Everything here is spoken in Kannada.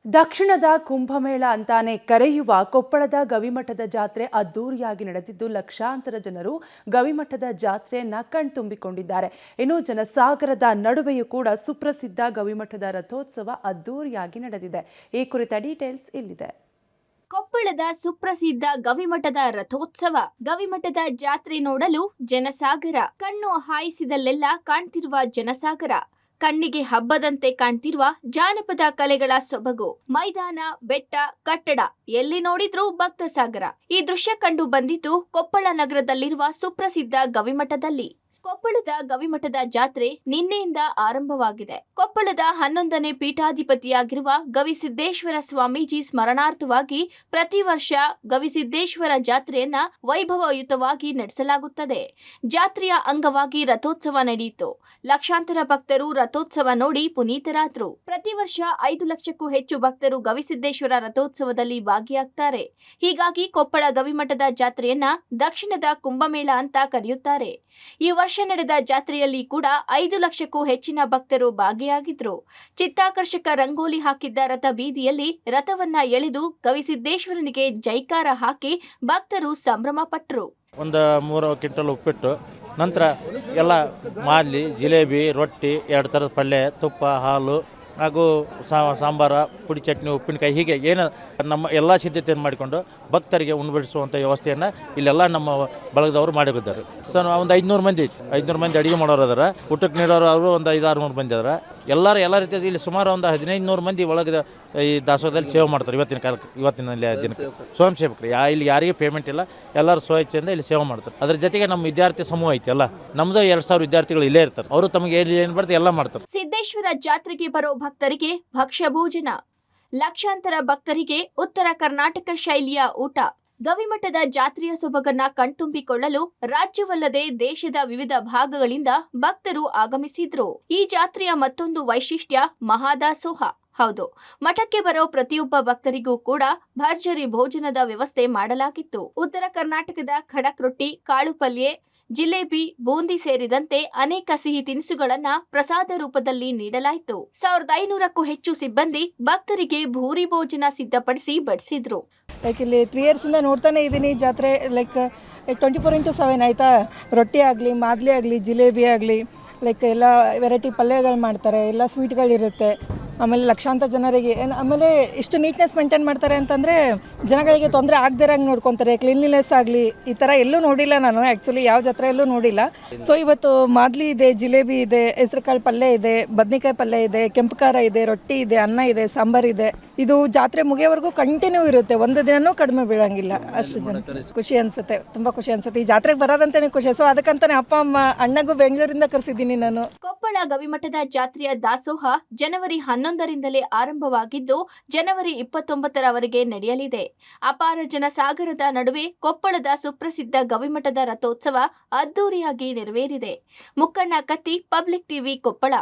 ದಕ್ಷಿಣದ ಕುಂಭಮೇಳ ಅಂತಾನೆ ಕರೆಯುವ ಕೊಪ್ಪಳದ ಗವಿಮಠದ ಜಾತ್ರೆ ಅದ್ದೂರಿಯಾಗಿ ನಡೆದಿದ್ದು ಲಕ್ಷಾಂತರ ಜನರು ಗವಿಮಠದ ಜಾತ್ರೆಯನ್ನ ಕಣ್ತುಂಬಿಕೊಂಡಿದ್ದಾರೆ. ಇನ್ನು ಜನಸಾಗರದ ನಡುವೆಯೂ ಕೂಡ ಸುಪ್ರಸಿದ್ಧ ಗವಿಮಠದ ರಥೋತ್ಸವ ಅದ್ದೂರಿಯಾಗಿ ನಡೆದಿದೆ. ಈ ಕುರಿತ ಡೀಟೇಲ್ಸ್ ಇಲ್ಲಿದೆ. ಕೊಪ್ಪಳದ ಸುಪ್ರಸಿದ್ಧ ಗವಿಮಠದ ರಥೋತ್ಸವ, ಗವಿಮಠದ ಜಾತ್ರೆ ನೋಡಲು ಜನಸಾಗರ. ಕಣ್ಣು ಹಾಯಿಸಿದಲ್ಲೆಲ್ಲ ಕಾಣ್ತಿರುವ ಜನಸಾಗರ. ಕಣ್ಣಿಗೆ ಹಬ್ಬದಂತೆ ಕಾಣ್ತಿರುವ ಜಾನಪದ ಕಲೆಗಳ ಸೊಬಗು. ಮೈದಾನ, ಬೆಟ್ಟ, ಕಟ್ಟಡ ಎಲ್ಲಿ ನೋಡಿದ್ರೂ ಭಕ್ತ ಸಾಗರ. ಈ ದೃಶ್ಯ ಕಂಡು ಬಂದಿದ್ದು ಕೊಪ್ಪಳ ನಗರದಲ್ಲಿರುವ ಸುಪ್ರಸಿದ್ಧ ಗವಿಮಠದಲ್ಲಿ. ಕೊಪ್ಪಳದ ಗವಿಮಠದ ಜಾತ್ರೆ ನಿನ್ನೆಯಿಂದ ಆರಂಭವಾಗಿದೆ. ಕೊಪ್ಪಳದ 11ನೇ ಪೀಠಾಧಿಪತಿಯಾಗಿರುವ ಗವಿಸಿದ್ದೇಶ್ವರ ಸ್ವಾಮೀಜಿ ಸ್ಮರಣಾರ್ಥವಾಗಿ ಪ್ರತಿ ವರ್ಷ ಗವಿಸಿದ್ದೇಶ್ವರ ಜಾತ್ರೆಯನ್ನ ವೈಭವಯುತವಾಗಿ ನಡೆಸಲಾಗುತ್ತದೆ. ಜಾತ್ರೆಯ ಅಂಗವಾಗಿ ರಥೋತ್ಸವ ನಡೆಯಿತು. ಲಕ್ಷಾಂತರ ಭಕ್ತರು ರಥೋತ್ಸವ ನೋಡಿ ಪುನೀತರಾದರು. ಪ್ರತಿ ವರ್ಷ 5 ಲಕ್ಷಕ್ಕೂ ಹೆಚ್ಚು ಭಕ್ತರು ಗವಿಸಿದ್ದೇಶ್ವರ ರಥೋತ್ಸವದಲ್ಲಿ ಭಾಗಿಯಾಗ್ತಾರೆ. ಹೀಗಾಗಿ ಕೊಪ್ಪಳ ಗವಿಮಠದ ಜಾತ್ರೆಯನ್ನ ದಕ್ಷಿಣದ ಕುಂಭಮೇಳ ಅಂತ ಕರೆಯುತ್ತಾರೆ. ಈ ವರ್ಷ ನಡೆದ ಜಾತ್ರೆಯಲ್ಲಿ ಕೂಡ 5 ಲಕ್ಷಕ್ಕೂ ಹೆಚ್ಚಿನ ಭಕ್ತರು ಭಾಗಿಯಾಗಿದ್ರು. ಚಿತ್ತಾಕರ್ಷಕ ರಂಗೋಲಿ ಹಾಕಿದ್ದ ರಥ ಬೀದಿಯಲ್ಲಿ ರಥವನ್ನ ಎಳೆದು ಗವಿಸಿದ್ದೇಶ್ವರನಿಗೆ ಜೈಕಾರ ಹಾಕಿ ಭಕ್ತರು ಸಂಭ್ರಮ ಪಟ್ಟರು. ಒಂದು 3 ಕ್ವಿಂಟಲ್ ಉಪ್ಪಿಟ್ಟು, ನಂತರ ಎಲ್ಲ ಮಾದಲಿ, ಜಿಲೇಬಿ, ರೊಟ್ಟಿ, 2 ಥರದ ಪಲ್ಯ, ತುಪ್ಪ, ಹಾಲು ಹಾಗೂ ಸಾಂಬಾರ, ಪುಡಿ ಚಟ್ನಿ, ಉಪ್ಪಿನಕಾಯಿ, ಹೀಗೆ ಏನು ನಮ್ಮ ಎಲ್ಲ ಸಿದ್ಧತೆಯನ್ನು ಮಾಡಿಕೊಂಡು ಭಕ್ತರಿಗೆ ಉಣಬಡಿಸುವಂಥ ವ್ಯವಸ್ಥೆಯನ್ನು ಇಲ್ಲೆಲ್ಲ ನಮ್ಮ ಬಳಗದವರು ಮಾಡಿದ್ದಾರೆ. ಸೊ ಒಂದು 500 ಮಂದಿ ಐತಿ. 500 ಮಂದಿ ಅಡುಗೆ ಮಾಡೋರು ಅದರ, ಊಟಕ್ಕೆ ನೀಡೋರು ಅವರು ಒಂದು 500-600 ಮಂದಿ ಅದರ. ಎಲ್ಲ ರೀತಿಯಾಗಿ ಇಲ್ಲಿ ಸುಮಾರು ಒಂದು 1500 ಮಂದಿ ಒಳಗೆ ಈ ದಾಸೋಹದಲ್ಲಿ ಸೇವೆ ಮಾಡ್ತಾರೆ. ಇವತ್ತಿನ ದಿನಕ್ಕೆ ಸ್ವಯಂ ಸೇವಕರು ಇಲ್ಲಿ ಯಾರಿಗೂ ಪೇಮೆಂಟ್ ಇಲ್ಲ, ಎಲ್ಲರೂ ಸ್ವಇಚ್ಛೆಯಿಂದ ಇಲ್ಲಿ ಸೇವೆ ಮಾಡ್ತಾರೆ. ಅದ್ರ ಜೊತೆಗೆ ನಮ್ಮ ವಿದ್ಯಾರ್ಥಿ ಸಮೂಹ ಐತಿ ಅಲ್ಲ, ನಮ್ಮದು 2000 ವಿದ್ಯಾರ್ಥಿಗಳು ಇಲ್ಲೇ ಇರ್ತಾರೆ. ಅವರು ತಮಗೆ ಏನು ಬರ್ತದೆ ಎಲ್ಲ ಮಾಡ್ತಾರೆ. ಸಿದ್ದೇಶ್ವರ ಜಾತ್ರೆಗೆ ಬರೋ ಭಕ್ತರಿಗೆ ಭಕ್ಷ್ಯ ಭೋಜನ, ಲಕ್ಷಾಂತರ ಭಕ್ತರಿಗೆ ಉತ್ತರ ಕರ್ನಾಟಕ ಶೈಲಿಯ ಊಟ. ಗವಿಮಠದ ಜಾತ್ರೆಯ ಸೊಬಗನ್ನ ಕಣ್ತುಂಬಿಕೊಳ್ಳಲು ರಾಜ್ಯವಲ್ಲದೆ ದೇಶದ ವಿವಿಧ ಭಾಗಗಳಿಂದ ಭಕ್ತರು ಆಗಮಿಸಿದ್ರು. ಈ ಜಾತ್ರೆಯ ಮತ್ತೊಂದು ವೈಶಿಷ್ಟ್ಯ ಮಹಾದಾಸೋಹ. ಹೌದು, ಮಠಕ್ಕೆ ಬರೋ ಪ್ರತಿಯೊಬ್ಬ ಭಕ್ತರಿಗೂ ಕೂಡ ಭರ್ಜರಿ ಭೋಜನದ ವ್ಯವಸ್ಥೆ ಮಾಡಲಾಗಿತ್ತು. ಉತ್ತರ ಕರ್ನಾಟಕದ ಖಡಕ್ ರೊಟ್ಟಿ, ಕಾಳು ಪಲ್ಯ, ಜಿಲೇಬಿ, ಬೂಂದಿ ಸೇರಿದಂತೆ ಅನೇಕ ಸಿಹಿ ತಿನಿಸುಗಳನ್ನ ಪ್ರಸಾದ ರೂಪದಲ್ಲಿ ನೀಡಲಾಯಿತು. 1500ಕ್ಕೂ ಹೆಚ್ಚು ಸಿಬ್ಬಂದಿ ಭಕ್ತರಿಗೆ ಭೂರಿ ಭೋಜನ ಸಿದ್ಧಪಡಿಸಿ ಬಡಿಸಿದ್ರು. ಇಲ್ಲಿ 3 ಇಯರ್ಸಿಂದ ನೋಡ್ತಾನೆ ಇದ್ದೀನಿ ಜಾತ್ರೆ. 24x7 ಆಯಿತಾ. ರೊಟ್ಟಿ ಆಗಲಿ, ಮಾದಲಿ ಆಗಲಿ, ಜಿಲೇಬಿ ಆಗಲಿ, ಎಲ್ಲ ವೆರೈಟಿ ಪಲ್ಯಗಳು ಮಾಡ್ತಾರೆ, ಎಲ್ಲ ಸ್ವೀಟ್ಗಳಿರುತ್ತೆ. ಆಮೇಲೆ ಲಕ್ಷಾಂತರ ಜನರಿಗೆ ಆಮೇಲೆ ಇಷ್ಟು ನೀಟ್ನೆಸ್ ಮೇಂಟೈನ್ ಮಾಡ್ತಾರೆ ಅಂತಂದರೆ ಜನಗಳಿಗೆ ತೊಂದರೆ ಆಗದಿರಂಗೆ ನೋಡ್ಕೊತಾರೆ. ಕ್ಲೀನ್ಲಿನೆಸ್ ಆಗಲಿ ಈ ಥರ ಎಲ್ಲೂ ನೋಡಿಲ್ಲ ನಾನು. ಆ್ಯಕ್ಚುಲಿ ಯಾವ ಜಾತ್ರೆಯಲ್ಲೂ ನೋಡಿಲ್ಲ. ಸೊ ಇವತ್ತು ಮಾದಲಿ ಇದೆ, ಜಿಲೇಬಿ ಇದೆ, ಹೆಸರುಕಾಳು ಪಲ್ಯ ಇದೆ, ಬದ್ನಿಕಾಯಿ ಪಲ್ಯ ಇದೆ, ಕೆಂಪು ಖಾರ ಇದೆ, ರೊಟ್ಟಿ ಇದೆ, ಅನ್ನ ಇದೆ, ಸಾಂಬಾರಿದೆ. ಇದು ಜಾತ್ರೆ ಮುಗಿಯೋವರೆಗೂ ಕಂಟಿನ್ಯೂ ಇರುತ್ತೆ. ಒಂದು ದಿನವೂ ಕಡಿಮೆ ಬೀಳಂಗಿಲ್ಲ. ಅಷ್ಟು ಜನ ಖುಷಿ ಅನಿಸುತ್ತೆ, ತುಂಬ ಖುಷಿ ಅನಿಸುತ್ತೆ. ಈ ಜಾತ್ರೆಗೆ ಬರೋದಂತಾನೆ ಖುಷಿ. ಸೊ ಅದಕ್ಕಂತಾನೆ ಅಪ್ಪ ಅಮ್ಮ ಅಣ್ಣಗೂ ಬೆಂಗಳೂರಿಂದ ಕರೆಸಿದ್ದೀನಿ ನಾನು. ಕೊಪ್ಪಳ ಗವಿಮಠದ ಜಾತ್ರೆಯ ದಾಸೋಹ ಜನವರಿ 11ರಿಂದಲೇ ಆರಂಭವಾಗಿದ್ದು ಜನವರಿ 29ರವರೆಗೆ ನಡೆಯಲಿದೆ. ಅಪಾರ ಜನಸಾಗರದ ನಡುವೆ ಕೊಪ್ಪಳದ ಸುಪ್ರಸಿದ್ಧ ಗವಿಮಠದ ರಥೋತ್ಸವ ಅದ್ದೂರಿಯಾಗಿ ನೆರವೇರಿದೆ. ಮುಕ್ಕಣ್ಣ ಕತ್ತಿ, ಪಬ್ಲಿಕ್ ಟಿವಿ, ಕೊಪ್ಪಳ.